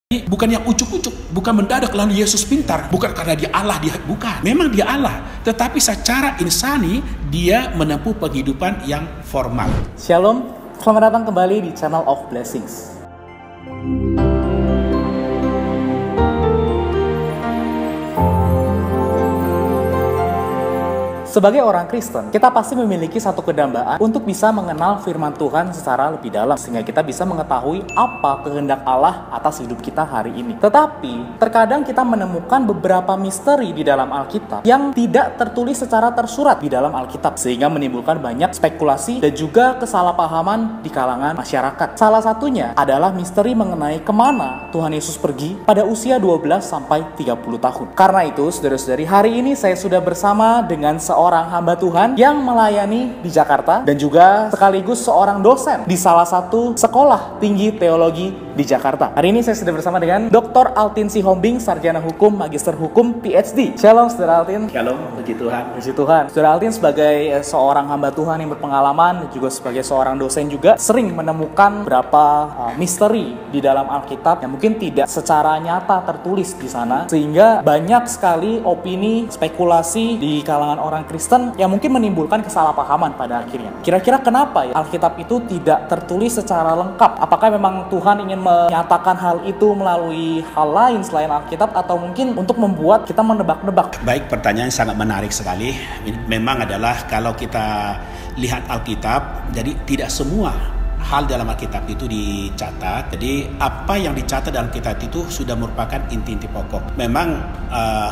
Bukan yang ucuk-ucuk, bukan mendadak lalu Yesus pintar, bukan karena dia Allah, bukan. Memang dia Allah, tetapi secara insani dia menempuh penghidupan yang formal. Shalom, selamat datang kembali di Channel of Blessings. Sebagai orang Kristen, kita pasti memiliki satu kedambaan untuk bisa mengenal firman Tuhan secara lebih dalam, sehingga kita bisa mengetahui apa kehendak Allah atas hidup kita hari ini. Tetapi, terkadang kita menemukan beberapa misteri di dalam Alkitab yang tidak tertulis secara tersurat di dalam Alkitab, sehingga menimbulkan banyak spekulasi dan juga kesalahpahaman di kalangan masyarakat. Salah satunya adalah misteri mengenai kemana Tuhan Yesus pergi pada usia 12 sampai 30 tahun. Karena itu, saudara-saudari, hari ini saya sudah bersama dengan seorang hamba Tuhan yang melayani di Jakarta dan juga sekaligus seorang dosen di salah satu sekolah tinggi teologi di Jakarta. Hari ini saya sudah bersama dengan Dr. Altin Sihombing, sarjana hukum, magister hukum, PhD. Shalom, Saudara Altin. Shalom, puji Tuhan. Puji Tuhan. Saudara Altin sebagai seorang hamba Tuhan yang berpengalaman dan juga sebagai seorang dosen juga sering menemukan beberapa misteri di dalam Alkitab yang mungkin tidak secara nyata tertulis di sana, sehingga banyak sekali opini, spekulasi di kalangan orang Kristen yang mungkin menimbulkan kesalahpahaman pada akhirnya. Kira-kira kenapa ya Alkitab itu tidak tertulis secara lengkap? Apakah memang Tuhan ingin menyatakan hal itu melalui hal lain selain Alkitab, atau mungkin untuk membuat kita menebak-nebak? Baik, pertanyaan sangat menarik sekali. Memang adalah kalau kita lihat Alkitab, jadi tidak semua hal dalam Alkitab itu dicatat. Jadi apa yang dicatat dalam kitab itu sudah merupakan inti-inti pokok. Memang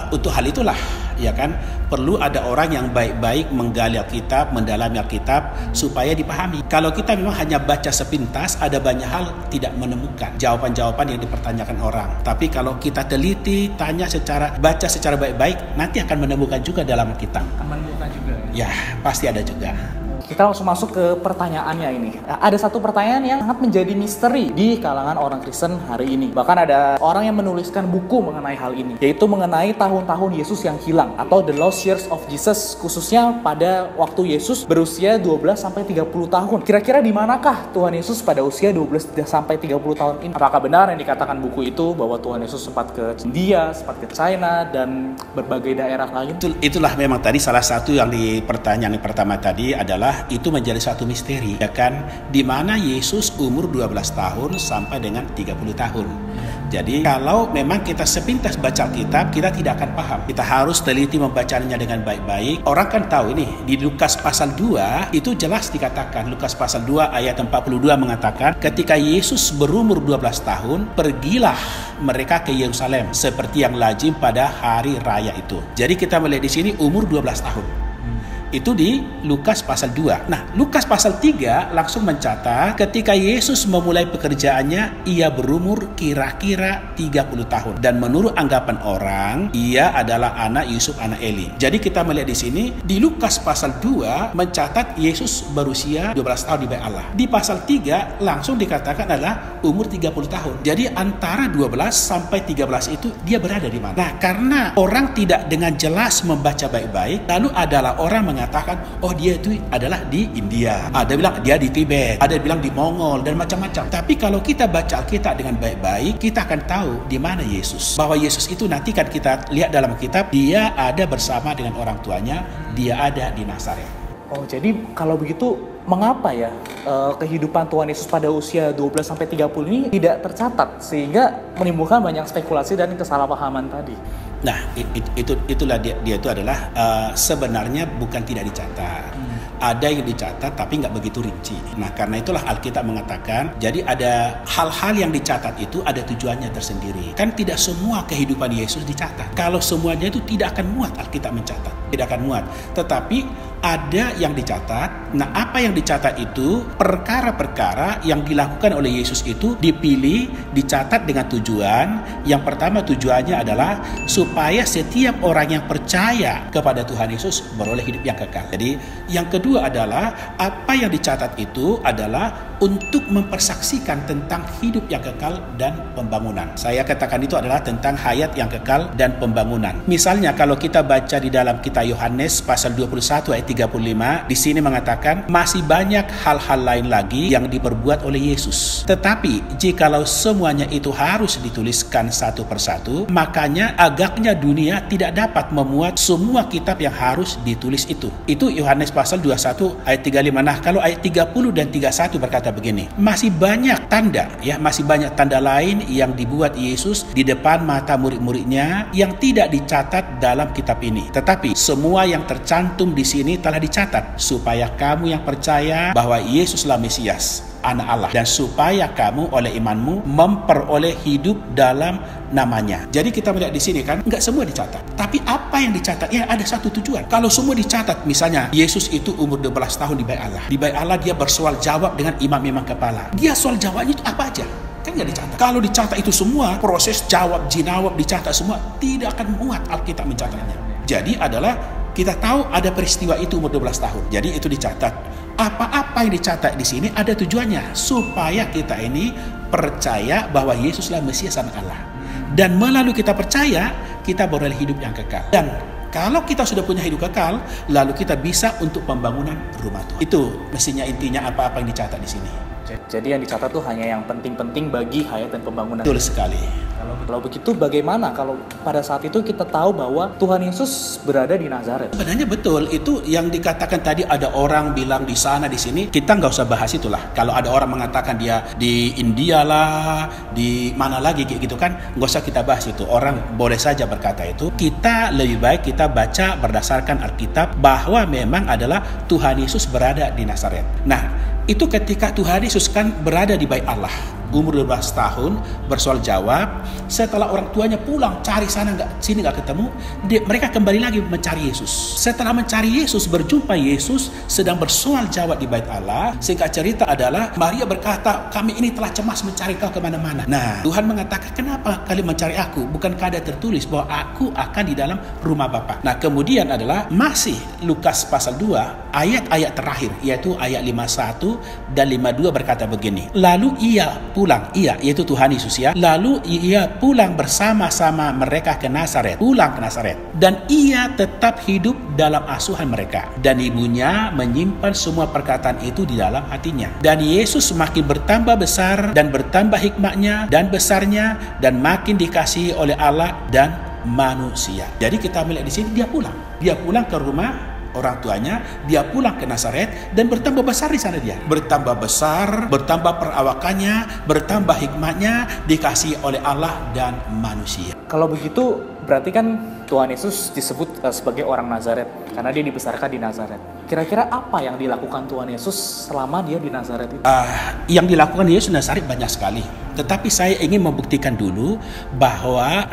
untuk hal itulah, ya kan, perlu ada orang yang baik-baik menggali Alkitab, mendalami Alkitab supaya dipahami. Kalau kita memang hanya baca sepintas, ada banyak hal tidak menemukan jawaban-jawaban yang dipertanyakan orang. Tapi kalau kita teliti, baca secara baik-baik, nanti akan menemukan juga dalam Alkitab. Akan menemukan juga. Ya, pasti ada juga. Kita langsung masuk ke pertanyaannya ini. Ada satu pertanyaan yang sangat menjadi misteri di kalangan orang Kristen hari ini. Bahkan ada orang yang menuliskan buku mengenai hal ini, yaitu mengenai tahun-tahun Yesus yang hilang atau The Lost Years of Jesus, khususnya pada waktu Yesus berusia 12 sampai 30 tahun. Kira-kira di manakah Tuhan Yesus pada usia 12 sampai 30 tahun ini? Apakah benar yang dikatakan buku itu bahwa Tuhan Yesus sempat ke India, sempat ke China dan berbagai daerah lain? Itulah memang tadi salah satu yang di pertanyaan yang pertama tadi adalah itu menjadi satu misteri, ya kan, di mana Yesus umur 12 tahun sampai dengan 30 tahun. Jadi kalau memang kita sepintas baca Alkitab, kita tidak akan paham. Kita harus teliti membacanya dengan baik-baik. Orang kan tahu ini di Lukas pasal 2 itu jelas dikatakan, Lukas pasal 2 ayat 42 mengatakan, ketika Yesus berumur 12 tahun, pergilah mereka ke Yerusalem seperti yang lazim pada hari raya itu. Jadi kita melihat di sini umur 12 tahun. Itu di Lukas pasal 2. Nah, Lukas pasal 3 langsung mencatat ketika Yesus memulai pekerjaannya, ia berumur kira-kira 30 tahun. Dan menurut anggapan orang, ia adalah anak Yusuf, anak Eli. Jadi kita melihat di sini, di Lukas pasal 2 mencatat Yesus berusia 12 tahun di bait Allah. Di pasal 3 langsung dikatakan adalah umur 30 tahun. Jadi antara 12 sampai 13 itu dia berada di mana? Nah, karena orang tidak dengan jelas membaca baik-baik, lalu adalah orang mengatakan, oh dia itu adalah di India, ada bilang dia di Tibet, ada bilang di Mongol dan macam-macam. Tapi kalau kita baca Alkitab dengan baik-baik, kita akan tahu di mana Yesus. Bahwa Yesus itu nanti kan kita lihat dalam Alkitab, dia ada bersama dengan orang tuanya, dia ada di Nazaret. Oh, jadi kalau begitu mengapa ya kehidupan Tuhan Yesus pada usia 12 sampai 30 ini tidak tercatat sehingga menimbulkan banyak spekulasi dan kesalahpahaman tadi? Nah, itulah dia itu adalah sebenarnya bukan tidak dicatat. Ada yang dicatat tapi nggak begitu rinci. Nah, karena itulah Alkitab mengatakan, jadi ada hal-hal yang dicatat itu ada tujuannya tersendiri. Kan tidak semua kehidupan Yesus dicatat. Kalau semuanya itu tidak akan muat Alkitab mencatat. Tidak akan muat. Tetapi ada yang dicatat. Nah, apa yang dicatat itu perkara-perkara yang dilakukan oleh Yesus itu dipilih, dicatat dengan tujuan. Yang pertama tujuannya adalah supaya setiap orang yang percaya kepada Tuhan Yesus beroleh hidup yang kekal. Jadi yang kedua adalah apa yang dicatat itu adalah untuk mempersaksikan tentang hidup yang kekal dan pembangunan. Saya katakan itu adalah tentang hayat yang kekal dan pembangunan. Misalnya kalau kita baca di dalam kitab Yohanes pasal 21 ayat 35 di sini mengatakan masih banyak hal-hal lain lagi yang diperbuat oleh Yesus. Tetapi jikalau semuanya itu harus dituliskan satu persatu, makanya agaknya dunia tidak dapat memuat semua kitab yang harus ditulis itu. Itu Yohanes pasal 21 ayat 35. Nah, kalau ayat 30 dan 31 berkata begini, masih banyak tanda, ya, masih banyak tanda lain yang dibuat Yesus di depan mata murid-muridnya yang tidak dicatat dalam kitab ini. Tetapi semua yang tercantum di sini telah dicatat supaya kamu yang percaya bahwa Yesuslah Mesias, Anak Allah, dan supaya kamu oleh imanmu memperoleh hidup dalam namanya. Jadi kita melihat di sini kan, nggak semua dicatat. Tapi apa yang dicatat? Ya ada satu tujuan. Kalau semua dicatat, misalnya Yesus itu umur 12 tahun di Bait Allah. Di Bait Allah dia bersoal jawab dengan imam-imam kepala. Dia soal jawabnya itu apa aja? Kan nggak dicatat. Kalau dicatat itu semua, proses jawab, jinawab dicatat semua, tidak akan muat Alkitab mencatatnya. Jadi adalah kita tahu ada peristiwa itu umur 12 tahun. Jadi itu dicatat. Apa-apa yang dicatat di sini ada tujuannya supaya kita ini percaya bahwa Yesuslah Mesias Anak Allah. Dan melalui kita percaya, kita beroleh hidup yang kekal. Dan kalau kita sudah punya hidup kekal, lalu kita bisa untuk pembangunan rumah Tuhan. Itu mestinya intinya apa-apa yang dicatat di sini. Jadi yang dicatat tuh hanya yang penting-penting bagi hayat dan pembangunan. Betul sekali. Kalau begitu bagaimana kalau pada saat itu kita tahu bahwa Tuhan Yesus berada di Nazaret? Sebenarnya betul, itu yang dikatakan tadi ada orang bilang di sana di sini, kita nggak usah bahas itulah. Kalau ada orang mengatakan dia di India lah, di mana lagi gitu kan, nggak usah kita bahas itu. Orang boleh saja berkata itu. Kita lebih baik kita baca berdasarkan Alkitab bahwa memang adalah Tuhan Yesus berada di Nazaret. Nah, itu ketika Tuhan Yesus kan berada di Bait Allah, umur 12 tahun, bersoal jawab. Setelah orang tuanya pulang cari sana sini nggak ketemu, mereka kembali lagi mencari Yesus. Setelah mencari Yesus, berjumpa Yesus sedang bersoal jawab di Bait Allah. Singkat cerita adalah Maria berkata, kami ini telah cemas mencari kau kemana-mana. Nah, Tuhan mengatakan, kenapa kalian mencari aku? Bukankah ada tertulis bahwa aku akan di dalam rumah Bapa? Nah, kemudian adalah masih Lukas pasal 2 ayat-ayat terakhir, yaitu ayat 51 dan 52 berkata begini, lalu ia pulang, yaitu Tuhan Yesus ya, lalu ia pulang bersama-sama mereka ke Nazaret, pulang ke Nazaret, dan ia tetap hidup dalam asuhan mereka, dan ibunya menyimpan semua perkataan itu di dalam hatinya. Dan Yesus semakin bertambah besar dan bertambah hikmatnya dan besarnya, dan makin dikasihi oleh Allah dan manusia. Jadi kita melihat di sini dia pulang ke rumah orang tuanya, dia pulang ke Nazaret dan bertambah besar di sana dia. Bertambah besar, bertambah perawakannya, bertambah hikmatnya, dikasihi oleh Allah dan manusia. Kalau begitu berarti kan Tuhan Yesus disebut sebagai orang Nazaret karena dia dibesarkan di Nazaret. Kira-kira apa yang dilakukan Tuhan Yesus selama dia di Nazaret itu? Yang dilakukan Yesus Nazaret banyak sekali. Tetapi saya ingin membuktikan dulu bahwa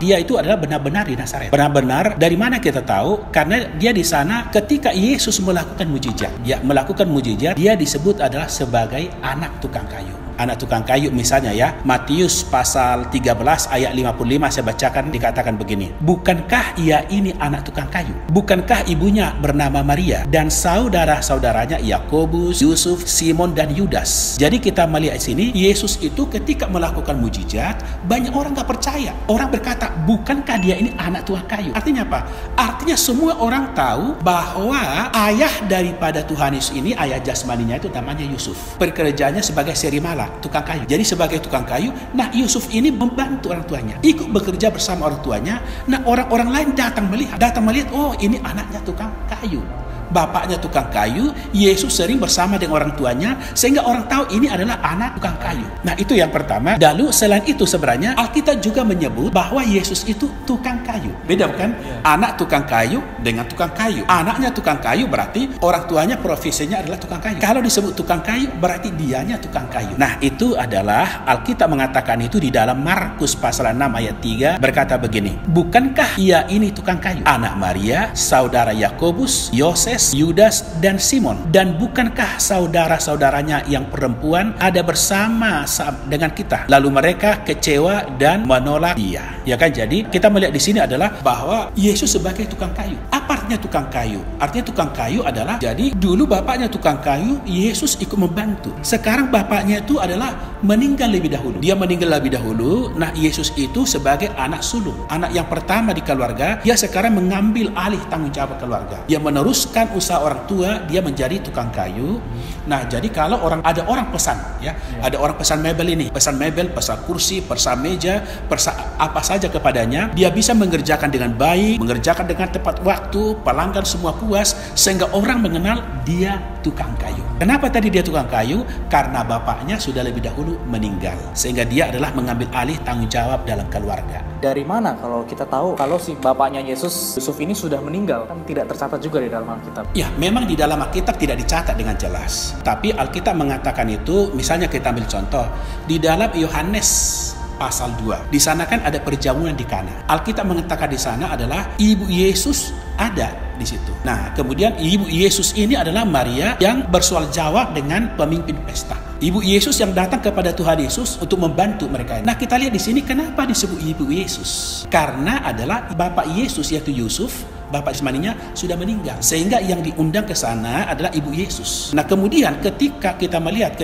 dia itu adalah benar-benar di Nazaret. Benar-benar dari mana kita tahu? Karena dia di sana ketika Yesus melakukan mujizat. Dia melakukan mujizat, dia disebut adalah sebagai anak tukang kayu. Anak tukang kayu misalnya ya, Matius pasal 13 ayat 55 saya bacakan, dikatakan begini, bukankah ia ini anak tukang kayu? Bukankah ibunya bernama Maria dan saudara-saudaranya Yakobus, Yusuf, Simon dan Yudas? Jadi kita melihat sini Yesus itu ketika melakukan mujizat, banyak orang gak percaya. Orang berkata, bukankah dia ini anak tukang kayu? Artinya apa? Artinya semua orang tahu bahwa ayah daripada Tuhan Yesus ini, ayah jasmaninya itu namanya Yusuf. Pekerjaannya sebagai serimala, tukang kayu. Jadi sebagai tukang kayu, nah Yusuf ini membantu orang tuanya, ikut bekerja bersama orang tuanya. Nah orang-orang lain datang melihat, oh ini anaknya tukang kayu, bapaknya tukang kayu. Yesus sering bersama dengan orang tuanya sehingga orang tahu ini adalah anak tukang kayu. Nah itu yang pertama. Lalu selain itu sebenarnya Alkitab juga menyebut bahwa Yesus itu tukang kayu. Beda bukan? Anak tukang kayu dengan tukang kayu. Anaknya tukang kayu berarti orang tuanya profesinya adalah tukang kayu. Kalau disebut tukang kayu berarti dianya tukang kayu. Nah itu adalah Alkitab mengatakan itu di dalam Markus pasal 6 ayat 3 berkata begini, bukankah ia ini tukang kayu, anak Maria, saudara Yakobus, Yoses, Yudas dan Simon, dan bukankah saudara-saudaranya yang perempuan ada bersama dengan kita? Lalu mereka kecewa dan menolak dia. Ya kan, jadi kita melihat di sini adalah bahwa Yesus sebagai tukang kayu. Apa artinya tukang kayu? Artinya tukang kayu adalah, jadi dulu bapaknya tukang kayu, Yesus ikut membantu. Sekarang bapaknya itu adalah meninggal lebih dahulu. Dia meninggal lebih dahulu. Nah Yesus itu sebagai anak sulung, anak yang pertama di keluarga, dia sekarang mengambil alih tanggung jawab keluarga. Dia meneruskan meneruskan usaha orang tua, dia menjadi tukang kayu. Nah, jadi kalau ada orang pesan, ya, ada orang pesan mebel ini, pesan mebel, pesan kursi, pesan meja, pesan apa saja kepadanya, dia bisa mengerjakan dengan baik, mengerjakan dengan tepat waktu, pelanggan semua puas, sehingga orang mengenal dia tukang kayu. Kenapa tadi dia tukang kayu? Karena bapaknya sudah lebih dahulu meninggal, sehingga dia adalah mengambil alih tanggung jawab dalam keluarga. Dari mana kalau kita tahu kalau si bapaknya Yesus, Yusuf ini sudah meninggal? Kan tidak tercatat juga di dalam Alkitab. Ya, memang di dalam Alkitab tidak dicatat dengan jelas. Tapi Alkitab mengatakan itu, misalnya kita ambil contoh, di dalam Yohanes pasal 2. Di sana kan ada perjamuan di Kana. Alkitab mengatakan di sana adalah ibu Yesus ada di situ. Nah, kemudian ibu Yesus ini adalah Maria yang bersoal jawab dengan pemimpin pesta. Ibu Yesus yang datang kepada Tuhan Yesus untuk membantu mereka. Nah, kita lihat di sini kenapa disebut ibu Yesus? Karena adalah bapak Yesus yaitu Yusuf, bapak jasmaninya sudah meninggal, sehingga yang diundang ke sana adalah ibu Yesus. Nah, kemudian ketika kita melihat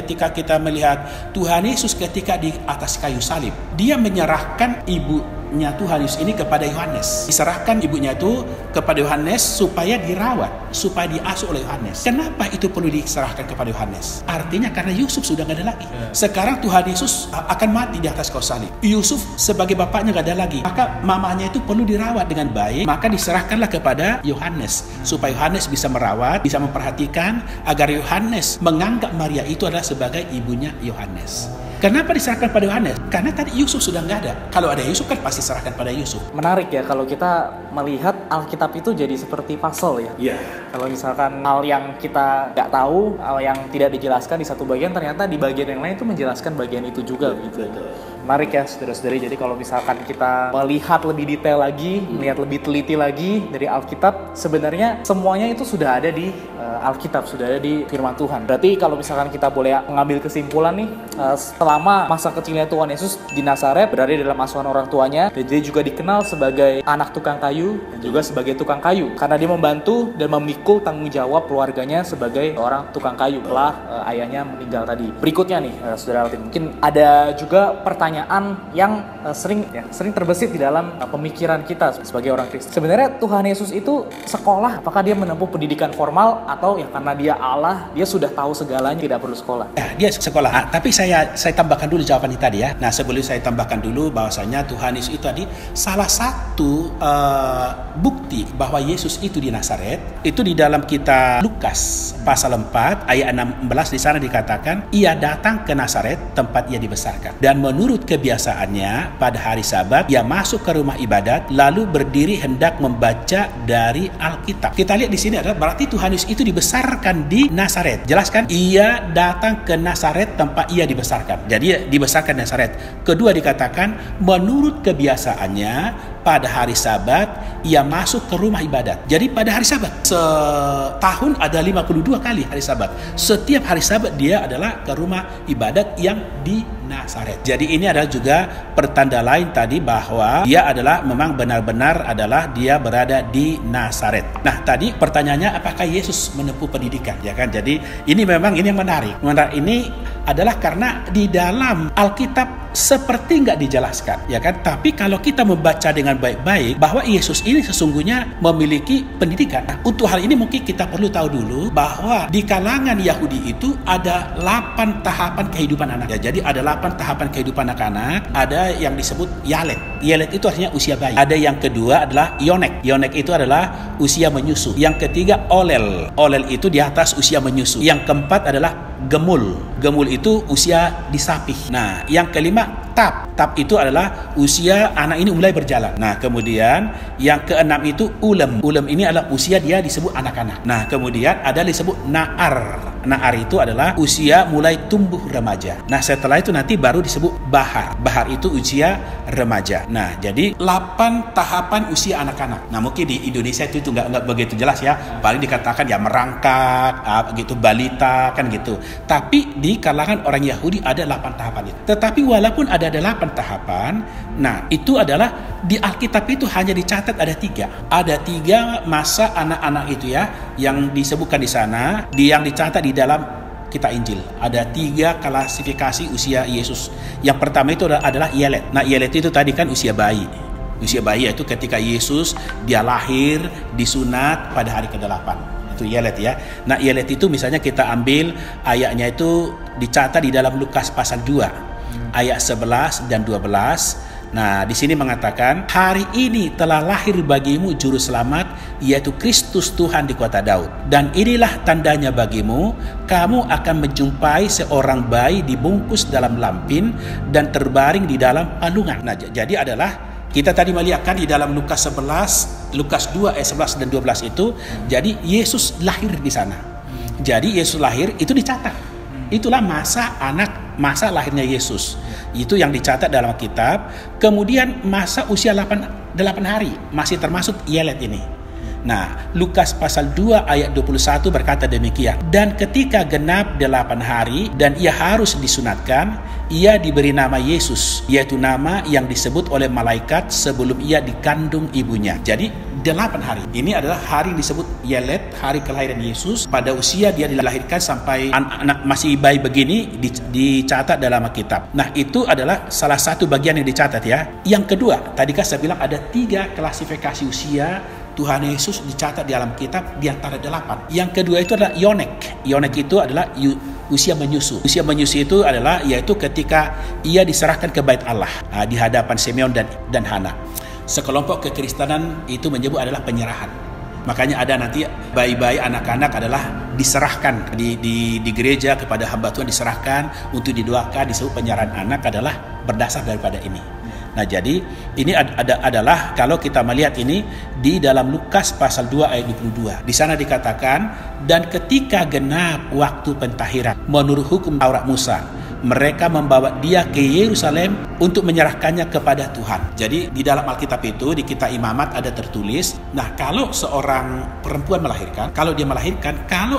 Tuhan Yesus ketika di atas kayu salib, dia menyerahkan ibunya Tuhan Yesus ini kepada Yohanes. Diserahkan ibunya itu kepada Yohanes supaya dirawat, supaya diasuh oleh Yohanes. Kenapa itu perlu diserahkan kepada Yohanes? Artinya karena Yusuf sudah nggak ada lagi. Sekarang Tuhan Yesus akan mati di atas kayu salib. Yusuf sebagai bapaknya nggak ada lagi. Maka mamanya itu perlu dirawat dengan baik. Maka diserahkanlah kepada Yohanes supaya Yohanes bisa merawat, bisa memperhatikan agar Yohanes menganggap Maria itu adalah sebagai ibunya Yohanes. Kenapa diserahkan pada Yohanes? Karena tadi Yusuf sudah nggak ada. Kalau ada Yusuf kan pasti serahkan pada Yusuf. Menarik ya kalau kita melihat Alkitab itu jadi seperti puzzle ya. Iya. Kalau misalkan hal yang kita nggak tahu, hal yang tidak dijelaskan di satu bagian, ternyata di bagian yang lain itu menjelaskan bagian itu juga gitu. Menarik ya saudara-saudari. Jadi kalau misalkan kita melihat lebih detail lagi, melihat lebih teliti lagi dari Alkitab, sebenarnya semuanya itu sudah ada di Alkitab, sudah ada di firman Tuhan. Berarti kalau misalkan kita boleh mengambil kesimpulan nih, selama masa kecilnya Tuhan Yesus di Nazaret, berada dalam asuhan orang tuanya, dan dia juga dikenal sebagai anak tukang kayu dan juga sebagai tukang kayu karena dia membantu dan memikul tanggung jawab keluarganya sebagai orang tukang kayu setelah ayahnya meninggal tadi. Berikutnya nih, saudara Altin, mungkin ada juga pertanyaan yang sering terbesit di dalam pemikiran kita sebagai orang Kristen. Sebenarnya Tuhan Yesus itu sekolah, apakah dia menempuh pendidikan formal atau ya karena dia Allah, dia sudah tahu segalanya, tidak perlu sekolah? Ya, dia sekolah. Tapi saya tambahkan dulu jawaban ini tadi ya. Nah, sebelum saya tambahkan dulu bahwasanya Tuhan Yesus itu tadi salah satu bukti bahwa Yesus itu di Nazaret itu di dalam kitab Lukas pasal 4 ayat 16 di sana dikatakan ia datang ke Nazaret tempat ia dibesarkan dan menurut kebiasaannya pada hari Sabat ia masuk ke rumah ibadat lalu berdiri hendak membaca dari Alkitab. Kita lihat di sini adalah berarti Tuhan Yesus itu dibesarkan di Nazaret. Jelaskan ia datang ke Nazaret tempat ia dibesarkan. Jadi dibesarkan di Nazaret. Kedua dikatakan menurut kebiasaannya pada hari Sabat ia masuk ke rumah ibadat. Jadi pada hari Sabat setahun ada 52 kali hari Sabat. Setiap hari Sabat dia adalah ke rumah ibadat yang di Nazaret. Jadi ini adalah juga pertanda lain tadi bahwa dia adalah memang benar-benar adalah dia berada di Nazaret. Nah, tadi pertanyaannya apakah Yesus menempuh pendidikan, ya kan? Jadi ini memang ini yang menarik. Menarik ini adalah karena di dalam Alkitab seperti nggak dijelaskan, ya kan? Tapi kalau kita membaca dengan baik-baik bahwa Yesus ini sesungguhnya memiliki pendidikan. Nah, untuk hal ini mungkin kita perlu tahu dulu bahwa di kalangan Yahudi itu ada 8 tahapan kehidupan anak. Ya, jadi ada 8 tahapan kehidupan anak-anak. Ada yang disebut Yalet. Yalet itu artinya usia bayi. Ada yang kedua adalah Yonek. Yonek itu adalah usia menyusu. Yang ketiga Olel. Olel itu di atas usia menyusu. Yang keempat adalah Gemul. Gemul itu usia disapih. Nah, yang kelima Tap. Tap itu adalah usia anak ini mulai berjalan. Nah, kemudian yang keenam itu Ulem. Ulem ini adalah usia dia disebut anak-anak. Nah, kemudian ada disebut Naar. Naar itu adalah usia mulai tumbuh remaja. Nah, setelah itu nanti baru disebut Bahar. Bahar itu usia remaja. Nah, jadi 8 tahapan usia anak-anak. Nah, mungkin di Indonesia itu nggak begitu jelas ya. Paling dikatakan ya merangkak, gitu, balita kan gitu. Tapi di kalangan orang Yahudi ada 8 tahapan itu. Tetapi walaupun ada 8 tahapan, nah itu adalah di Alkitab itu hanya dicatat ada 3. Ada 3 masa anak-anak itu ya yang disebutkan di sana, yang dicatat di dalam kitab Injil. Ada 3 klasifikasi usia Yesus. Yang pertama itu adalah Yelet. Nah, Yelet itu tadi kan usia bayi. Usia bayi itu ketika Yesus dia lahir, disunat pada hari ke-8. satu Yelet ya. Nah, Yelet itu misalnya kita ambil ayatnya itu dicatat di dalam Lukas pasal 2 ayat 11 dan 12. Nah, di sini mengatakan, hari ini telah lahir bagimu juru selamat, yaitu Kristus Tuhan di kota Daud. Dan inilah tandanya bagimu, kamu akan menjumpai seorang bayi dibungkus dalam lampin dan terbaring di dalam palungan. Nah, jadi adalah kita tadi melihatkan di dalam Lukas 2 ayat 11 dan 12 itu, jadi Yesus lahir di sana. Jadi Yesus lahir itu dicatat. Itulah masa lahirnya Yesus. Itu yang dicatat dalam kitab. Kemudian masa usia 8 hari masih termasuk Yelet ini. Nah, Lukas pasal 2 ayat 21 berkata demikian. Dan ketika genap 8 hari dan ia harus disunatkan, ia diberi nama Yesus, yaitu nama yang disebut oleh malaikat sebelum ia dikandung ibunya. Jadi 8 hari. Ini adalah hari yang disebut Yelet, hari kelahiran Yesus. Pada usia dia dilahirkan sampai anak masih bayi begini dicatat dalam kitab. Nah, itu adalah salah satu bagian yang dicatat ya. Yang kedua, tadi kan saya bilang ada 3 klasifikasi usia Tuhan Yesus dicatat di dalam kitab di antara 8. Yang kedua itu adalah Yonek. Yonek itu adalah usia menyusu. Usia menyusu itu adalah yaitu ketika ia diserahkan ke bait Allah di hadapan Simeon dan Hana. Sekelompok kekristenan itu menyebut adalah penyerahan. Makanya ada nanti bayi-bayi anak-anak adalah diserahkan di gereja kepada hamba Tuhan, diserahkan untuk didoakan, disebut penyerahan anak adalah berdasar daripada ini. Nah, jadi ini adalah kalau kita melihat ini di dalam Lukas pasal 2 ayat 22. Di sana dikatakan, dan ketika genap waktu pentahiran menurut hukum Taurat Musa, mereka membawa dia ke Yerusalem untuk menyerahkannya kepada Tuhan. Jadi di dalam Alkitab itu, di kitab Imamat ada tertulis, nah kalau seorang perempuan melahirkan, kalau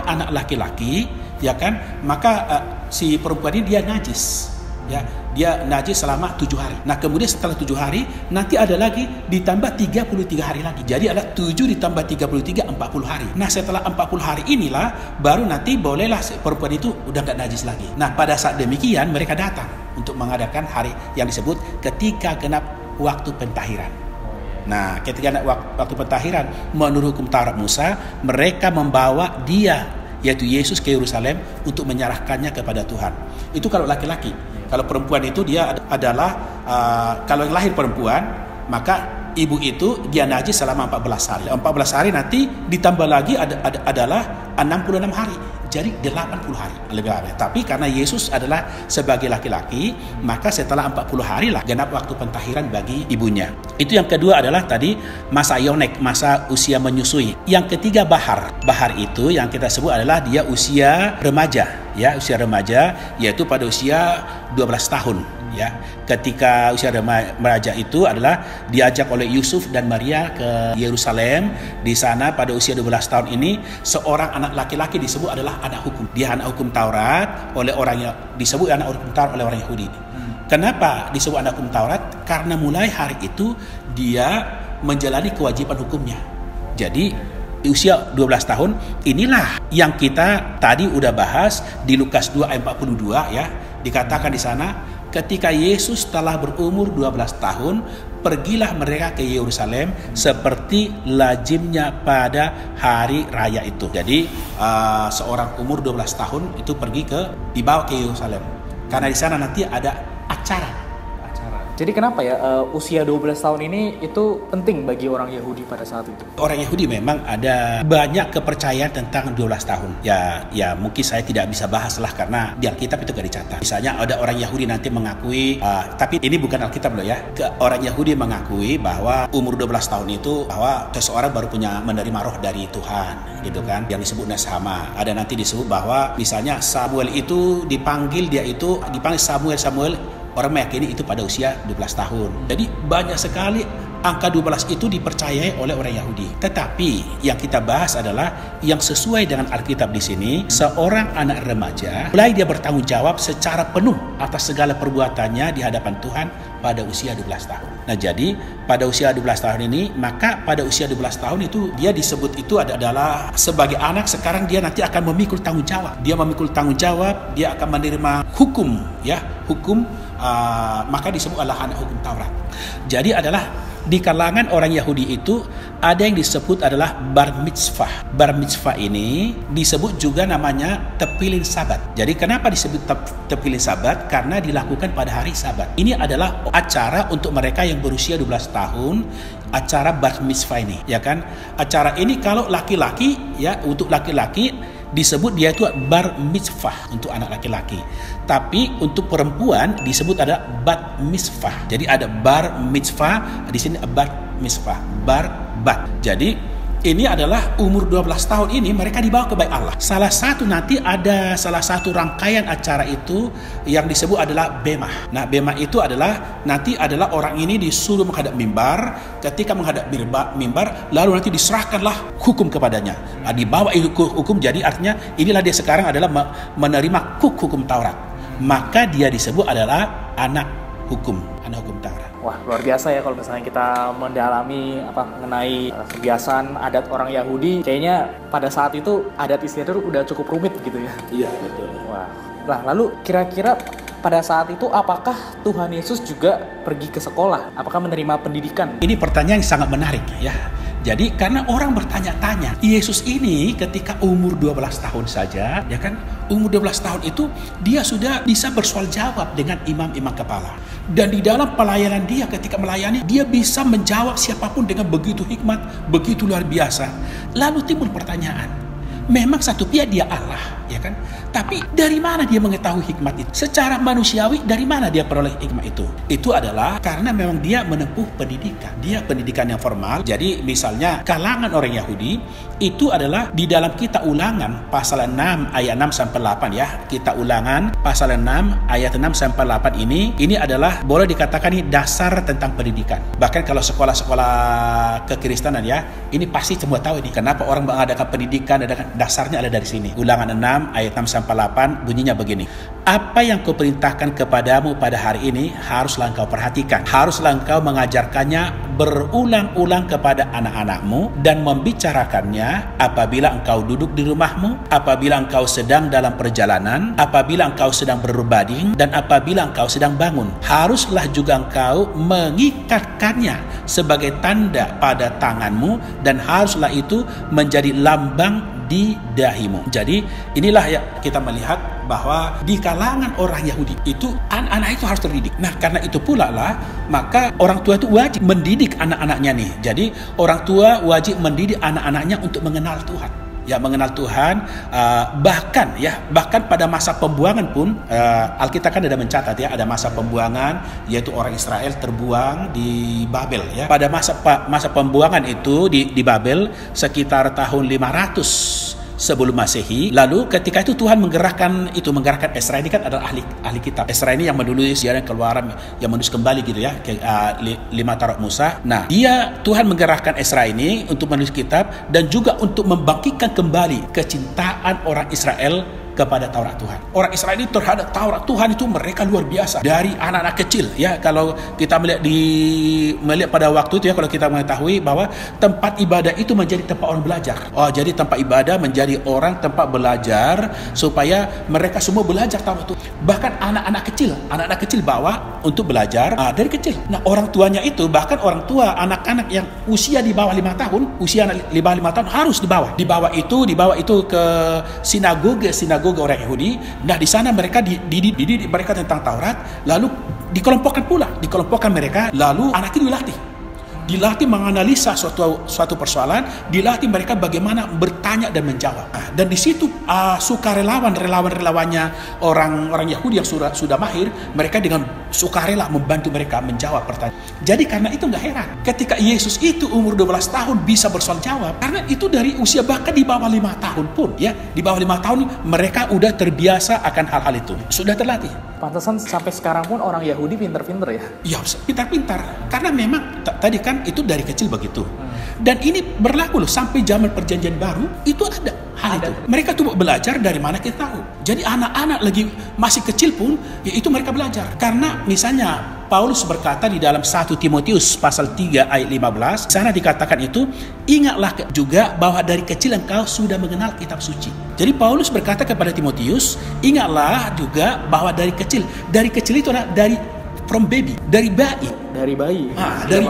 anak laki-laki, ya kan, maka si perempuan ini dia najis. Ya, dia najis selama 7 hari. Nah, kemudian setelah 7 hari nanti ada lagi ditambah 33 hari lagi. Jadi ada 7 ditambah 33 40 hari. Nah, setelah 40 hari inilah baru nanti bolehlah perempuan itu udah gak najis lagi. Nah, pada saat demikian mereka datang untuk mengadakan hari yang disebut ketika genap waktu pentahiran. Nah, ketika genap waktu pentahiran menurut hukum Taurat Musa, mereka membawa dia yaitu Yesus ke Yerusalem untuk menyerahkannya kepada Tuhan. Itu kalau laki-laki. Kalau perempuan itu dia adalah kalau yang lahir perempuan, maka ibu itu dia najis selama 14 hari. 14 hari nanti ditambah lagi adalah 66 hari. Jadi 80 hari lebih lama. Tapi karena Yesus adalah sebagai laki-laki, maka setelah 40 hari lah genap waktu pentahiran bagi ibunya. Itu yang kedua adalah tadi masa Yonek, masa usia menyusui. Yang ketiga Bahar. Bahar itu yang kita sebut adalah dia usia remaja. Ya, usia remaja yaitu pada usia 12 tahun. Ya, ketika usia remaja itu adalah diajak oleh Yusuf dan Maria ke Yerusalem. Di sana pada usia 12 tahun ini seorang anak laki-laki disebut adalah anak hukum. Dia anak hukum Taurat oleh orang yang disebut anak hukum Taurat oleh orang Yahudi. Kenapa disebut anak hukum Taurat? Karena mulai hari itu dia menjalani kewajiban hukumnya. Jadi di usia 12 tahun inilah yang kita tadi udah bahas di Lukas 2 ayat 42 ya. Dikatakan di sana, ketika Yesus telah berumur 12 tahun, pergilah mereka ke Yerusalem seperti lazimnya pada hari raya itu. Jadi seorang umur 12 tahun itu dibawa ke Yerusalem. Karena di sana nanti ada acara. Jadi kenapa ya usia 12 tahun ini itu penting bagi orang Yahudi pada saat itu? Orang Yahudi memang ada banyak kepercayaan tentang 12 tahun. Ya mungkin saya tidak bisa bahas lah karena di Alkitab itu gak dicatat. Misalnya ada orang Yahudi nanti mengakui, tapi ini bukan Alkitab loh ya. Orang Yahudi mengakui bahwa umur 12 tahun itu bahwa seseorang baru menerima roh dari Tuhan, gitu kan? Yang disebut Neshama. Ada nanti disebut bahwa misalnya Samuel itu dipanggil Samuel. Orang meyakini itu pada usia 12 tahun. Jadi banyak sekali angka 12 itu dipercayai oleh orang Yahudi. Tetapi yang kita bahas adalah yang sesuai dengan Alkitab di sini, seorang anak remaja mulai dia bertanggung jawab secara penuh atas segala perbuatannya di hadapan Tuhan pada usia 12 tahun. Nah, jadi pada usia 12 tahun ini, maka pada usia 12 tahun itu dia disebut itu adalah sebagai anak, sekarang dia nanti akan memikul tanggung jawab. Dia memikul tanggung jawab, dia akan menerima hukum, maka disebut adalah anak hukum Taurat. Jadi adalah di kalangan orang Yahudi itu ada yang disebut adalah bar mitzvah. Bar mitzvah ini disebut juga namanya tepilin sabat. Jadi kenapa disebut tepilin sabat? Karena dilakukan pada hari sabat. Ini adalah acara untuk mereka yang berusia 12 tahun, acara bar mitzvah ini, ya kan? Acara ini kalau laki-laki, ya, untuk laki-laki disebut dia itu bar mitzvah untuk anak laki-laki. Tapi untuk perempuan disebut ada bat mitzvah. Jadi ada bar mitzvah, di sini bat mitzvah, bat. Jadi ini adalah umur 12 tahun ini mereka dibawa ke bait Allah. Salah satu rangkaian acara itu yang disebut adalah bemah. Nah, bemah itu adalah nanti adalah orang ini disuruh menghadap mimbar. Ketika menghadap mimbar, lalu nanti diserahkanlah hukum kepadanya. Nah, dibawa hukum, jadi artinya inilah dia sekarang adalah menerima hukum Taurat. Maka dia disebut adalah anak hukum Taurat. Wah, luar biasa ya kalau misalnya kita mendalami mengenai kebiasaan adat orang Yahudi. Kayaknya pada saat itu adat istiadat udah cukup rumit gitu ya. Iya, betul. Wah. Nah, lalu kira-kira pada saat itu apakah Tuhan Yesus juga pergi ke sekolah? Apakah menerima pendidikan? Ini pertanyaan yang sangat menarik ya. Jadi karena orang bertanya-tanya, Yesus ini ketika umur 12 tahun saja, ya kan? Umur 12 tahun itu dia sudah bisa bersoal jawab dengan imam-imam kepala. Dan di dalam pelayanan dia ketika melayani, dia bisa menjawab siapapun dengan begitu hikmat, begitu luar biasa. Lalu timbul pertanyaan, memang satu pihak dia Allah, ya kan? Tapi dari mana dia mengetahui hikmat itu? Secara manusiawi dari mana dia peroleh hikmat itu? Itu adalah karena memang dia menempuh pendidikan. Dia pendidikan yang formal. Jadi misalnya kalangan orang Yahudi itu adalah di dalam Kitab Ulangan pasal 6 ayat 6 sampai 8 ya. Kitab Ulangan pasal 6 ayat 6 sampai 8 ini adalah boleh dikatakan ini dasar tentang pendidikan. Bahkan kalau sekolah-sekolah kekristenan ya, ini pasti semua tahu ini kenapa orang mengadakan pendidikan, dasarnya ada dari sini. Ulangan 6 ayat 6 sampai 8 bunyinya begini. Apa yang kuperintahkan kepadamu pada hari ini haruslah engkau perhatikan. Haruslah engkau mengajarkannya berulang-ulang kepada anak-anakmu dan membicarakannya apabila engkau duduk di rumahmu, apabila engkau sedang dalam perjalanan, apabila engkau sedang berbaring, dan apabila engkau sedang bangun. Haruslah juga engkau mengikatkannya sebagai tanda pada tanganmu dan haruslah itu menjadi lambang di dahimu. Jadi inilah ya kita melihat bahwa di kalangan orang Yahudi itu anak-anak itu harus terdidik. Nah karena itu pula lah maka orang tua itu wajib mendidik anak-anaknya nih. Jadi orang tua wajib mendidik anak-anaknya untuk mengenal Tuhan. Ya mengenal Tuhan, bahkan pada masa pembuangan pun Alkitab kan ada mencatat ya, ada masa pembuangan yaitu orang Israel terbuang di Babel ya. Pada masa pembuangan itu di Babel sekitar tahun 500 sebelum Masehi. Lalu ketika itu Tuhan menggerakkan Esra ini kan adalah ahli kitab. Esra ini yang menulis Sejarah Keluaran, yang menulis kembali gitu ya ke 5 Taurat Musa. Nah, Tuhan menggerakkan Esra ini untuk menulis kitab dan juga untuk membangkitkan kembali kecintaan orang Israel kepada Taurat Tuhan. Orang Israel ini terhadap Taurat Tuhan itu mereka luar biasa. Dari anak-anak kecil ya, kalau kita melihat pada waktu itu ya, kalau kita mengetahui bahwa tempat ibadah itu menjadi tempat orang belajar. Oh, jadi tempat ibadah menjadi tempat belajar supaya mereka semua belajar Taurat Tuhan. Bahkan anak-anak kecil bawa untuk belajar dari kecil. Nah, orang tuanya itu bahkan orang tua anak-anak yang usia di bawah 5 tahun, harus dibawa itu ke sinagoge orang Yahudi. Nah, di sana mereka dididik mereka tentang Taurat, lalu dikelompokkan mereka, lalu anak itu dilatih menganalisa suatu persoalan, dilatih mereka bagaimana bertanya dan menjawab. Dan di situ relawannya orang Yahudi yang sudah mahir, mereka dengan sukarela membantu mereka menjawab pertanyaan. Jadi karena itu nggak heran ketika Yesus itu umur 12 tahun bisa bersoal jawab, karena itu dari usia bahkan di bawah 5 tahun pun ya, di bawah 5 tahun mereka udah terbiasa akan hal-hal itu, sudah terlatih. Pantesan sampai sekarang pun orang Yahudi pintar-pintar ya? Iya, pintar-pintar. Karena memang tadi kan itu dari kecil begitu. Dan ini berlaku loh sampai zaman Perjanjian Baru itu ada hal itu. Mereka tuh belajar dari mana kita tahu. Jadi anak-anak lagi masih kecil pun ya itu mereka belajar. Karena misalnya Paulus berkata di dalam 1 Timotius pasal 3 ayat 15, sana dikatakan itu, ingatlah juga bahwa dari kecil engkau sudah mengenal kitab suci. Jadi Paulus berkata kepada Timotius, ingatlah juga bahwa dari kecil itu adalah dari from baby, dari bayi. dari bayi. Dari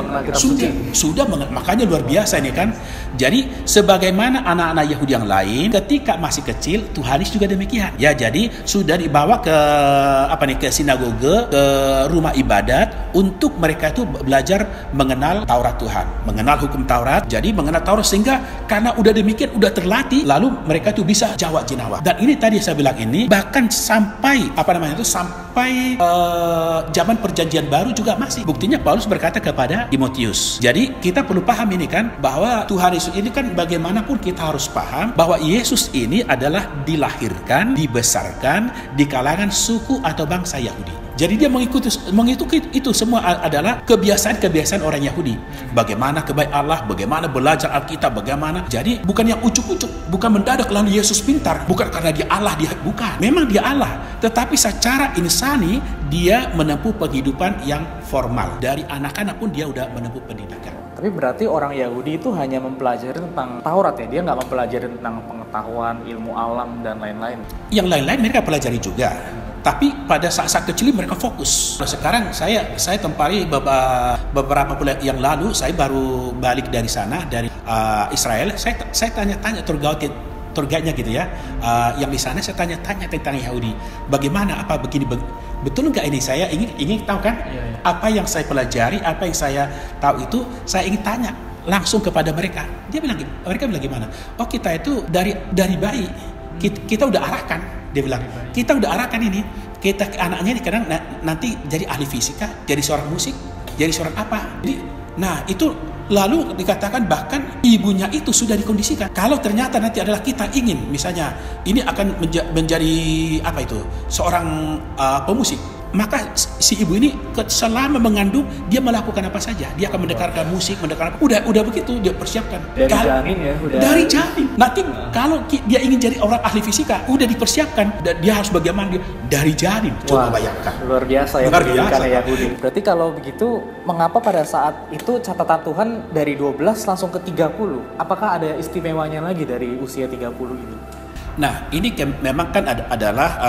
sudah makanya luar biasa ini kan. Jadi sebagaimana anak-anak Yahudi yang lain ketika masih kecil, Tuhan Yesus juga demikian. Ya, jadi sudah dibawa ke ke sinagoge, ke rumah ibadat untuk mereka itu belajar mengenal Taurat Tuhan, mengenal hukum Taurat. Jadi mengenal Taurat sehingga karena udah demikian udah terlatih, lalu mereka itu bisa jawab jinawa. Dan ini tadi saya bilang ini bahkan sampai sampai zaman perjanjian baru juga masih. Buktinya Paulus berkata kepada Timotius. Jadi kita perlu paham ini kan bahwa Tuhan Yesus ini kan bagaimanapun kita harus paham bahwa Yesus ini adalah dilahirkan, dibesarkan di kalangan suku atau bangsa Yahudi. Jadi dia mengikuti itu semua adalah kebiasaan orang Yahudi. Bagaimana kebaik Allah, bagaimana belajar Alkitab, bagaimana. Jadi bukan yang ucuk-ucuk, bukan mendadak lalu Yesus pintar, bukan karena dia Allah, dia bukan. Memang dia Allah, tetapi secara insani dia menempuh penghidupan yang formal. Dari anak-anak pun dia udah menempuh pendidikan. Tapi berarti orang Yahudi itu hanya mempelajari tentang Taurat ya? Dia nggak mempelajari tentang pengetahuan, ilmu alam, dan lain-lain? Yang lain-lain mereka pelajari juga. Tapi pada saat-saat kecil mereka fokus. Nah, sekarang saya tempari beberapa bulan yang lalu, saya baru balik dari sana, dari Israel. Saya tanya-tanya tour guide-nya gitu ya. Yang di sana saya tanya-tanya tentang Yahudi. Bagaimana, apa begini, betul nggak ini? Saya ingin tahu kan? Apa yang saya pelajari, apa yang saya tahu itu saya ingin tanya langsung kepada mereka. Mereka bilang gimana? Oh, kita itu dari bayi kita udah arahkan. Dia bilang kita udah arahkan ini. Kita anaknya ini kadang nanti jadi ahli fisika, jadi seorang musik, jadi seorang apa. Jadi, nah itu lalu dikatakan bahkan ibunya itu sudah dikondisikan. Kalau ternyata nanti adalah kita ingin misalnya ini akan menjadi seorang pemusik, maka si ibu ini selama mengandung dia melakukan apa saja. Dia akan mendengarkan musik, udah begitu dia persiapkan. Dari janin. Nanti kalau dia ingin jadi orang ahli fisika, udah dipersiapkan. Dan dia harus bagaimana dia dari janin. Coba bayangkan. Luar biasa ya pendidikan Yahudi. Berarti kalau begitu, mengapa pada saat itu catatan Tuhan dari 12 langsung ke 30? Apakah ada istimewanya lagi dari usia 30 ini? Nah, ini memang kan adalah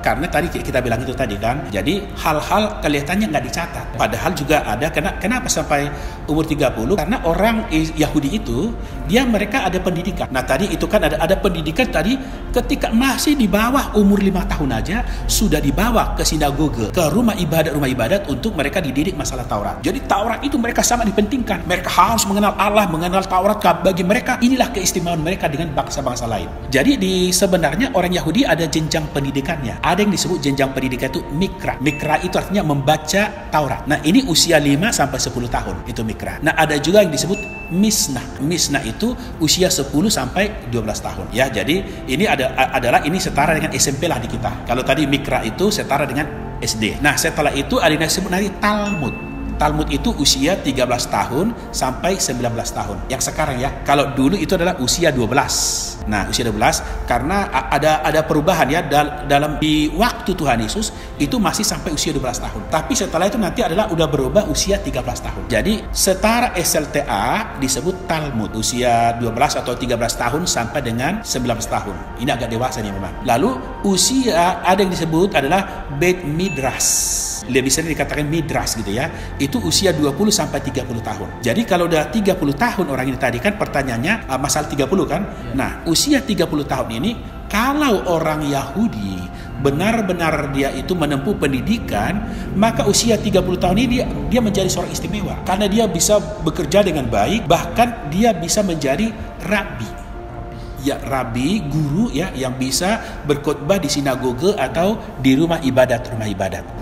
karena tadi kita bilang itu tadi kan. Jadi hal-hal kelihatannya nggak dicatat. Padahal juga ada. Kenapa sampai umur 30? Karena orang Yahudi itu mereka ada pendidikan. Nah, tadi itu kan ada pendidikan tadi ketika masih di bawah umur 5 tahun aja sudah dibawa ke sinagoge, ke rumah ibadat untuk mereka dididik masalah Taurat. Jadi Taurat itu mereka sangat dipentingkan. Mereka harus mengenal Allah, mengenal Taurat. Bagi mereka inilah keistimewaan mereka dengan bangsa-bangsa lain. Jadi sebenarnya orang Yahudi ada jenjang pendidikannya. Ada yang disebut jenjang pendidikan itu mikra. Mikra itu artinya membaca Taurat. Nah, ini usia 5 sampai 10 tahun itu mikra. Nah, ada juga yang disebut misnah. Misnah itu usia 10 sampai 12 tahun. Ya, jadi ini adalah ini setara dengan SMP lah di kita. Kalau tadi mikra itu setara dengan SD. Nah, setelah itu ada yang disebut nanti Talmud. Talmud itu usia 13 tahun sampai 19 tahun. Yang sekarang ya. Kalau dulu itu adalah usia 12. Nah, usia 12 karena ada perubahan ya dalam di waktu Tuhan Yesus itu masih sampai usia 12 tahun. Tapi setelah itu nanti adalah udah berubah usia 13 tahun. Jadi setara SLTA disebut Talmud usia 12 atau 13 tahun sampai dengan 19 tahun. Ini agak dewasa nih memang. Lalu usia ada yang disebut adalah Beit Midrash. Lebih sering dikatakan midras gitu ya. Itu usia 20 sampai 30 tahun. Jadi kalau udah 30 tahun orang ini tadi kan pertanyaannya masalah 30 kan. Nah, usia 30 tahun ini kalau orang Yahudi benar-benar dia itu menempuh pendidikan, maka usia 30 tahun ini dia menjadi seorang istimewa. Karena dia bisa bekerja dengan baik, bahkan dia bisa menjadi rabi. Ya, rabi, guru ya yang bisa berkhotbah di sinagoge atau di rumah ibadat.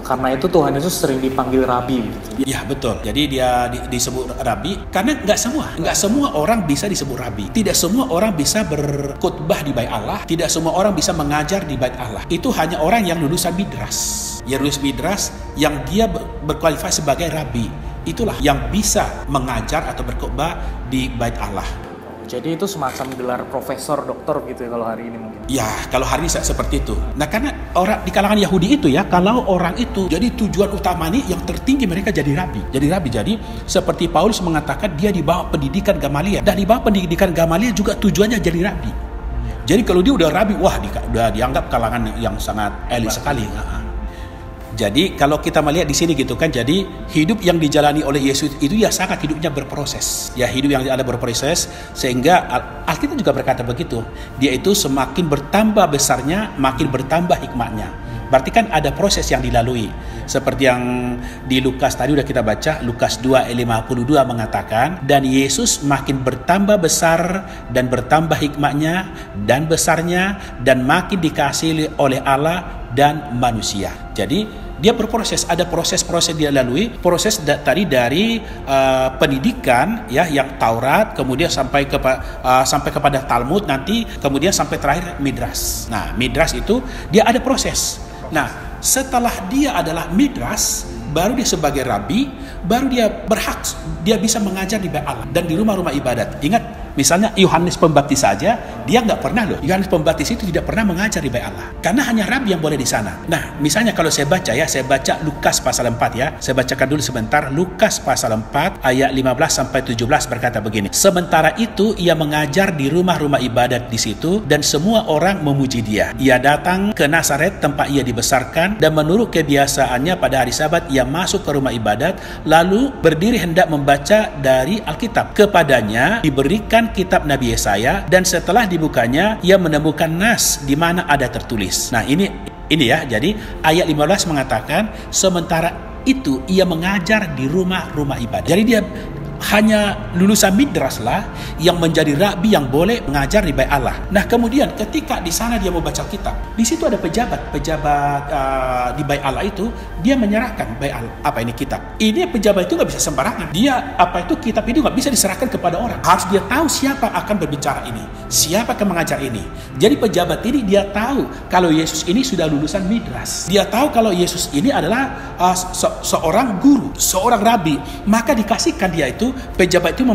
Karena itu Tuhan Yesus sering dipanggil rabi gitu. Ya, betul. Jadi dia disebut rabi karena nggak semua orang bisa disebut rabi. Tidak semua orang bisa berkhotbah di bait Allah, tidak semua orang bisa mengajar di bait Allah. Itu hanya orang yang lulusan midras. Ya, lulus midras yang dia berkualifikasi sebagai rabi. Itulah yang bisa mengajar atau berkhotbah di bait Allah. Jadi itu semacam gelar profesor, doktor gitu ya kalau hari ini mungkin. Ya, kalau hari ini seperti itu. Nah, karena orang di kalangan Yahudi itu ya, kalau orang itu jadi tujuan utama nih yang tertinggi mereka jadi rabi. Jadi seperti Paulus mengatakan dia di bawah pendidikan Gamaliel. Dan di bawah pendidikan Gamaliel juga tujuannya jadi rabi. Jadi kalau dia udah rabi, wah udah dianggap kalangan yang sangat elit sekali. Jadi kalau kita melihat di sini gitu kan, jadi hidup yang dijalani oleh Yesus itu ya sangat hidupnya berproses. Ya hidup yang ada berproses, sehingga Alkitab juga berkata begitu. Dia itu semakin bertambah besarnya, makin bertambah hikmatnya. Berarti kan ada proses yang dilalui. Seperti yang di Lukas tadi udah kita baca, Lukas 2 ayat 52 mengatakan, dan Yesus makin bertambah besar dan bertambah hikmatnya dan besarnya dan makin dikasihi oleh Allah dan manusia. Jadi dia berproses, ada proses-proses dia lalui, proses tadi dari pendidikan ya yang Taurat, kemudian sampai kepada Talmud, nanti kemudian sampai terakhir Midras. Nah, Midras itu dia ada proses. Nah, setelah dia adalah Midras, baru dia sebagai rabi, baru dia berhak, dia bisa mengajar di bait Allah dan di rumah-rumah ibadat. Ingat, misalnya Yohanes Pembaptis saja, dia nggak pernah loh. Yohanes Pembaptis itu tidak pernah mengajar di bait Allah, karena hanya rabi yang boleh di sana. Nah, misalnya kalau saya baca Lukas pasal 4 ya. Saya bacakan dulu sebentar. Lukas pasal 4 ayat 15 sampai 17 berkata begini. Sementara itu ia mengajar di rumah-rumah ibadat di situ dan semua orang memuji dia. Ia datang ke Nazaret tempat ia dibesarkan dan menurut kebiasaannya pada hari Sabat ia masuk ke rumah ibadat lalu berdiri hendak membaca dari Alkitab. Kepadanya diberikan kitab Nabi Yesaya dan setelah dibukanya ia menemukan nas di mana ada tertulis. Nah, ini ya. Jadi ayat 15 mengatakan sementara itu ia mengajar di rumah-rumah ibadat. Jadi dia hanya lulusan Midras lah yang menjadi rabi yang boleh mengajar di bait Allah. Nah, kemudian ketika di sana dia mau baca kitab, di situ ada pejabat di bait Allah itu, dia menyerahkan bait Allah, kitab. Ini pejabat itu nggak bisa sembarangan. Dia kitab itu nggak bisa diserahkan kepada orang. Harus dia tahu siapa akan berbicara ini, siapa akan mengajar ini. Jadi pejabat ini dia tahu kalau Yesus ini sudah lulusan Midras. Dia tahu kalau Yesus ini adalah seorang guru, seorang rabi. Maka dikasihkan dia itu, pejabat itu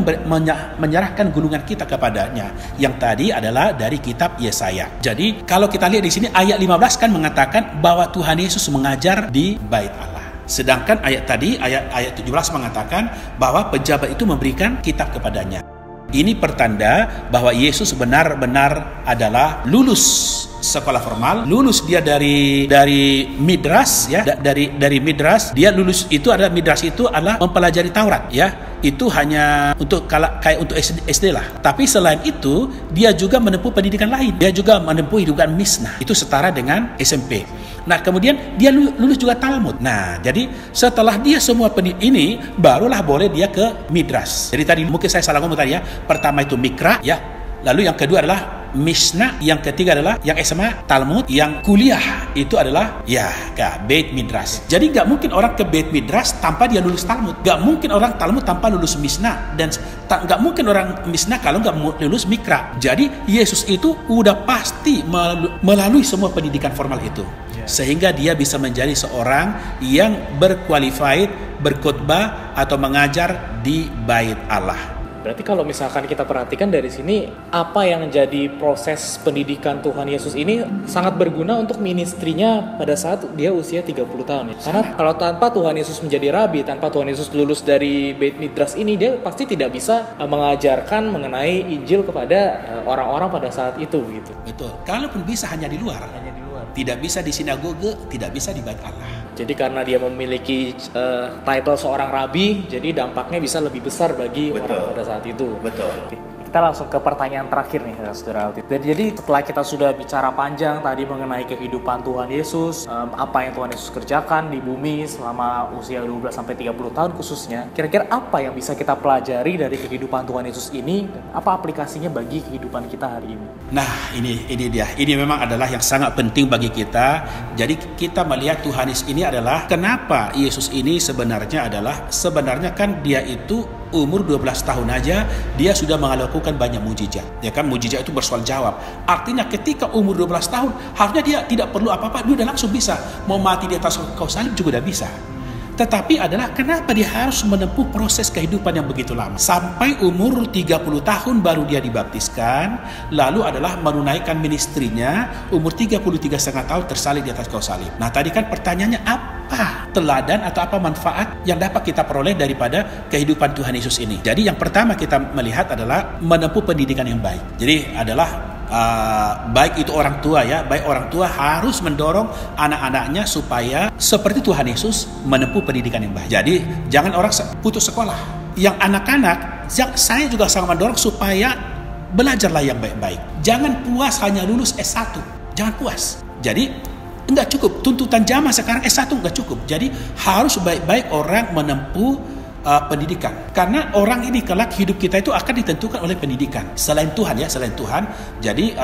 menyerahkan gulungan kita kepadanya, yang tadi adalah dari kitab Yesaya. Jadi kalau kita lihat di sini ayat 15 kan mengatakan bahwa Tuhan Yesus mengajar di bait Allah. Sedangkan ayat 17 mengatakan bahwa pejabat itu memberikan kitab kepadanya. Ini pertanda bahwa Yesus benar-benar adalah lulus sekolah formal, lulus dia dari Midras ya, dari Midras. Dia lulus itu adalah Midras itu adalah mempelajari Taurat ya. Itu hanya untuk kayak untuk SD lah. Tapi selain itu dia juga menempuh pendidikan lain. Dia juga menempuh hidupan Mishnah. Itu setara dengan SMP. Nah, kemudian dia lulus juga Talmud. Nah, jadi setelah dia semua ini barulah boleh dia ke Midras. Jadi tadi mungkin saya salah ngomong tadi ya. Pertama itu Mikra ya. Lalu yang kedua adalah Mishnah, yang ketiga adalah yang SMA Talmud, yang kuliah itu adalah ya ke Beit Midras. Jadi nggak mungkin orang ke Beit Midras tanpa dia lulus Talmud, nggak mungkin orang Talmud tanpa lulus Mishnah, dan nggak mungkin orang Mishnah kalau nggak lulus Mikra. Jadi Yesus itu udah pasti melalui semua pendidikan formal itu, sehingga dia bisa menjadi seorang yang berqualified berkhotbah atau mengajar di Bait Allah. Berarti kalau misalkan kita perhatikan dari sini, apa yang menjadi proses pendidikan Tuhan Yesus ini sangat berguna untuk ministrinya pada saat dia usia 30 tahun. Karena kalau tanpa Tuhan Yesus menjadi rabi, tanpa Tuhan Yesus lulus dari Beit Midras ini, dia pasti tidak bisa mengajarkan mengenai Injil kepada orang-orang pada saat itu gitu. Betul. Kalaupun bisa hanya di luar. Tidak bisa di sinagoge, tidak bisa di Bait Allah. Jadi karena dia memiliki title seorang rabi, jadi dampaknya bisa lebih besar bagi orang pada saat itu. Betul. Kita langsung ke pertanyaan terakhir nih, Saudara Alti. Jadi setelah kita sudah bicara panjang tadi mengenai kehidupan Tuhan Yesus, apa yang Tuhan Yesus kerjakan di bumi selama usia 12 sampai 30 tahun khususnya, kira-kira apa yang bisa kita pelajari dari kehidupan Tuhan Yesus ini? Apa aplikasinya bagi kehidupan kita hari ini? Nah, ini dia. Ini memang adalah yang sangat penting bagi kita. Jadi kita melihat Tuhan Yesus ini adalah kenapa Yesus ini sebenarnya kan dia itu umur 12 tahun aja dia sudah melakukan banyak mujizat. Ya kan, mujizat itu bersoal jawab. Artinya ketika umur 12 tahun harusnya dia tidak perlu apa-apa, dia udah langsung bisa. Mau mati di atas kayu salib juga udah bisa. Tetapi adalah kenapa dia harus menempuh proses kehidupan yang begitu lama. Sampai umur 30 tahun baru dia dibaptiskan, lalu adalah menunaikan ministrinya, umur 33,5 tahun tersalib di atas kayu salib. Nah, tadi kan pertanyaannya apa teladan atau apa manfaat yang dapat kita peroleh daripada kehidupan Tuhan Yesus ini? Jadi yang pertama kita melihat adalah menempuh pendidikan yang baik. Jadi adalah baik itu orang tua ya, baik orang tua harus mendorong anak-anaknya supaya seperti Tuhan Yesus menempuh pendidikan yang baik. Jadi jangan orang putus sekolah. Yang anak-anak, saya juga sangat mendorong supaya belajarlah yang baik-baik. Jangan puas hanya lulus S1, jangan puas. Jadi enggak cukup, tuntutan zaman sekarang S1 enggak cukup. Jadi harus baik-baik orang menempuh pendidikan. Karena orang ini kelak hidup kita itu akan ditentukan oleh pendidikan. Selain Tuhan ya, selain Tuhan. Jadi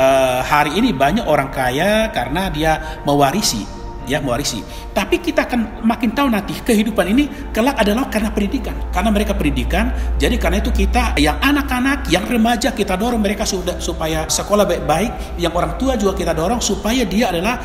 hari ini banyak orang kaya karena dia mewarisi. Tapi kita akan makin tahu nanti kehidupan ini kelak adalah karena pendidikan. Karena mereka pendidikan, jadi karena itu kita yang anak-anak, yang remaja kita dorong mereka supaya sekolah baik-baik. Yang orang tua juga kita dorong supaya dia adalah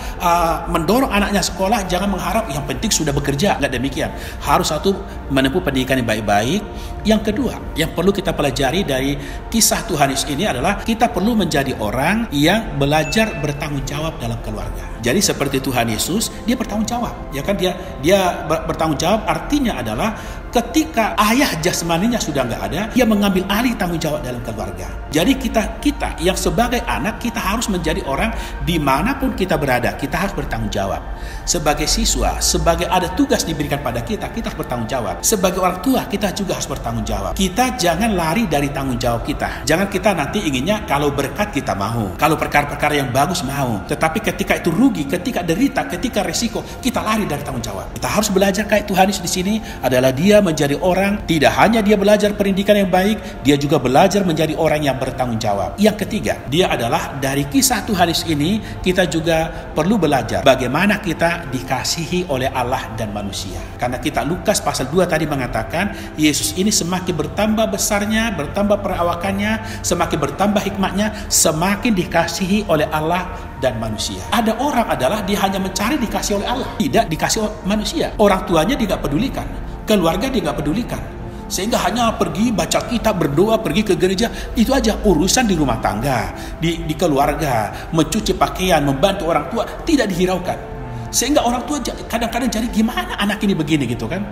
mendorong anaknya sekolah. Jangan mengharap yang penting sudah bekerja. Nggak demikian. Harus satu menempuh pendidikan yang baik-baik. Yang kedua, yang perlu kita pelajari dari kisah Tuhan Yesus ini adalah kita perlu menjadi orang yang belajar bertanggung jawab dalam keluarga. Jadi seperti Tuhan Yesus, dia bertanggung jawab. Ya kan, dia bertanggung jawab artinya adalah ketika ayah jasmaninya sudah nggak ada, dia mengambil alih tanggung jawab dalam keluarga. Jadi kita yang sebagai anak, kita harus menjadi orang dimanapun kita berada, kita harus bertanggung jawab. Sebagai siswa, sebagai ada tugas diberikan pada kita harus bertanggung jawab. Sebagai orang tua, kita juga harus bertanggung jawab. Kita jangan lari dari tanggung jawab kita. Jangan kita nanti inginnya kalau berkat kita mau, kalau perkara-perkara yang bagus mau. Tetapi ketika itu rugi, ketika derita, ketika resiko, kita lari dari tanggung jawab. Kita harus belajar kayak Tuhan Yesus di sini adalah dia menjadi orang, tidak hanya dia belajar pendidikan yang baik, dia juga belajar menjadi orang yang bertanggung jawab. Yang ketiga, dia adalah dari kisah Tuhan Yesus ini, kita juga perlu belajar bagaimana kita dikasihi oleh Allah dan manusia. Karena kita Lukas pasal 2 tadi mengatakan, Yesus ini semakin bertambah besarnya, bertambah perawakannya, semakin bertambah hikmatnya, semakin dikasihi oleh Allah dan manusia. Ada orang adalah dia hanya mencari dikasih oleh Allah, tidak dikasih oleh manusia. Orang tuanya dia nggak pedulikan, keluarga dia nggak pedulikan, sehingga hanya pergi baca kitab, berdoa, pergi ke gereja, itu aja. Urusan di rumah tangga, di keluarga, mencuci pakaian, membantu orang tua tidak dihiraukan, sehingga orang tua kadang-kadang jadi gimana anak ini begini gitu kan.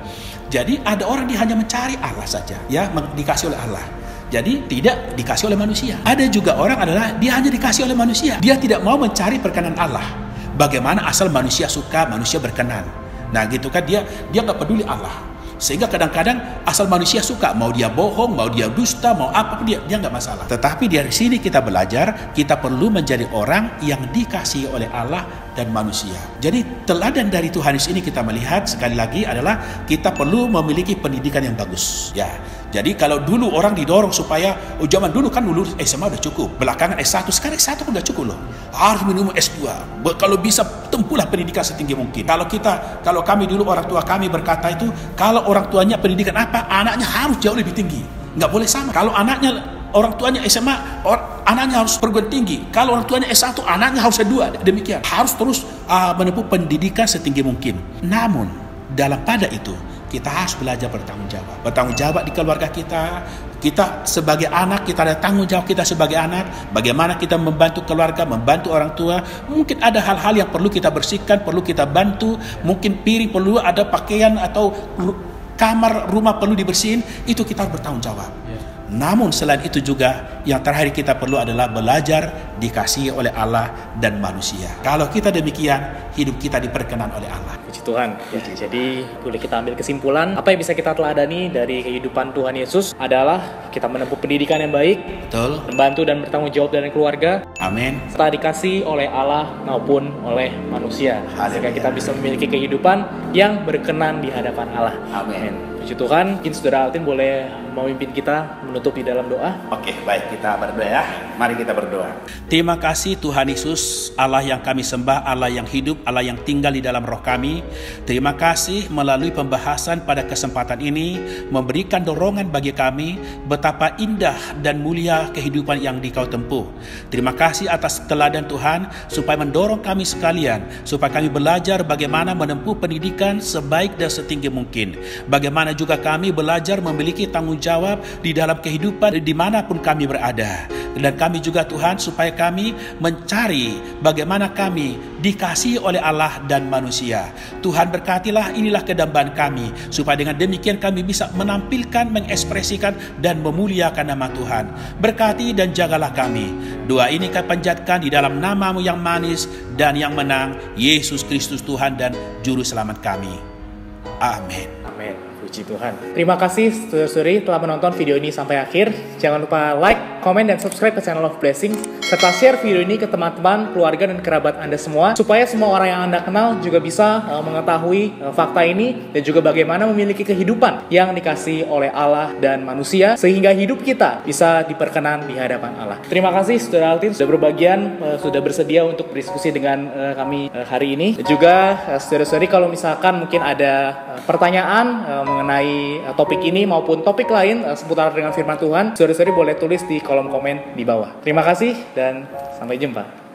Jadi ada orang dia hanya mencari Allah saja, ya, dikasih oleh Allah. Jadi tidak dikasih oleh manusia. Ada juga orang adalah dia hanya dikasih oleh manusia. Dia tidak mau mencari perkenan Allah. Bagaimana asal manusia suka, manusia berkenan. Nah gitu kan, dia nggak peduli Allah. Sehingga kadang-kadang asal manusia suka, mau dia bohong, mau dia dusta, mau apa dia nggak masalah. Tetapi dari sini kita belajar, kita perlu menjadi orang yang dikasihi oleh Allah dan manusia. Jadi teladan dari Tuhan Yesus ini kita melihat sekali lagi adalah kita perlu memiliki pendidikan yang bagus. Ya, jadi kalau dulu orang didorong supaya, zaman dulu kan dulu SMA udah cukup, belakangan S1, sekarang S1 udah cukup loh. Harus minimum S2. Kalau bisa tempuhlah pendidikan setinggi mungkin. Kalau kami dulu orang tua kami berkata itu, kalau orang tuanya pendidikan apa, anaknya harus jauh lebih tinggi. Nggak boleh sama. Kalau orang tuanya SMA, anaknya harus perguruan tinggi. Kalau orang tuanya S1, anaknya harus S2. Demikian. Harus terus menempuh pendidikan setinggi mungkin. Namun, dalam pada itu, kita harus belajar bertanggung jawab. Bertanggung jawab di keluarga kita. Kita sebagai anak, kita ada tanggung jawab kita sebagai anak. Bagaimana kita membantu keluarga, membantu orang tua. Mungkin ada hal-hal yang perlu kita bersihkan, perlu kita bantu. Mungkin piring perlu ada pakaian atau kamar rumah perlu dibersihin. Itu kita harus bertanggung jawab. Namun selain itu juga yang terakhir kita perlu adalah belajar dikasihi oleh Allah dan manusia. Kalau kita demikian, hidup kita diperkenan oleh Allah. Puji Tuhan. Ya, jadi boleh kita ambil kesimpulan, apa yang bisa kita teladani dari kehidupan Tuhan Yesus adalah kita menempuh pendidikan yang baik, betul, membantu dan bertanggung jawab dari keluarga, amin, serta dikasihi oleh Allah maupun oleh manusia, sehingga kita bisa memiliki kehidupan yang berkenan di hadapan Allah. Amin. Puji Tuhan. Mungkin Saudara Altin boleh memimpin kita menutup di dalam doa. Oke, baik, kita berdoa ya. Mari kita berdoa. Terima kasih Tuhan Yesus, Allah yang kami sembah, Allah yang hidup, Allah yang tinggal di dalam roh kami. Terima kasih melalui pembahasan pada kesempatan ini memberikan dorongan bagi kami betapa indah dan mulia kehidupan yang Kau tempuh. Terima kasih atas teladan Tuhan supaya mendorong kami sekalian, supaya kami belajar bagaimana menempuh pendidikan sebaik dan setinggi mungkin. Bagaimana juga kami belajar memiliki tanggung jawab di dalam kehidupan dimanapun kami berada. Dan kami juga Tuhan, supaya kami mencari bagaimana kami dikasihi oleh Allah dan manusia. Tuhan berkatilah, inilah kedambaan kami, supaya dengan demikian kami bisa menampilkan, mengekspresikan, dan memuliakan nama Tuhan. Berkati dan jagalah kami. Doa ini kami panjatkan di dalam nama-Mu yang manis dan yang menang, Yesus Kristus Tuhan dan Juru Selamat kami. Amin. Amin. Puji Tuhan. Terima kasih saudara-saudari telah menonton video ini sampai akhir. Jangan lupa like, komen, dan subscribe ke channel Love Blessing, serta share video ini ke teman-teman, keluarga, dan kerabat Anda semua, supaya semua orang yang Anda kenal juga bisa mengetahui fakta ini, dan juga bagaimana memiliki kehidupan yang dikasihi oleh Allah dan manusia, sehingga hidup kita bisa diperkenan di hadapan Allah. Terima kasih saudara Altin sudah berbagian, sudah bersedia untuk berdiskusi dengan kami hari ini. Dan juga saudara-saudari, kalau misalkan mungkin ada pertanyaan mengenai topik ini maupun topik lain seputar dengan firman Tuhan, saudara-saudari boleh tulis di kolom komen di bawah. Terima kasih dan sampai jumpa.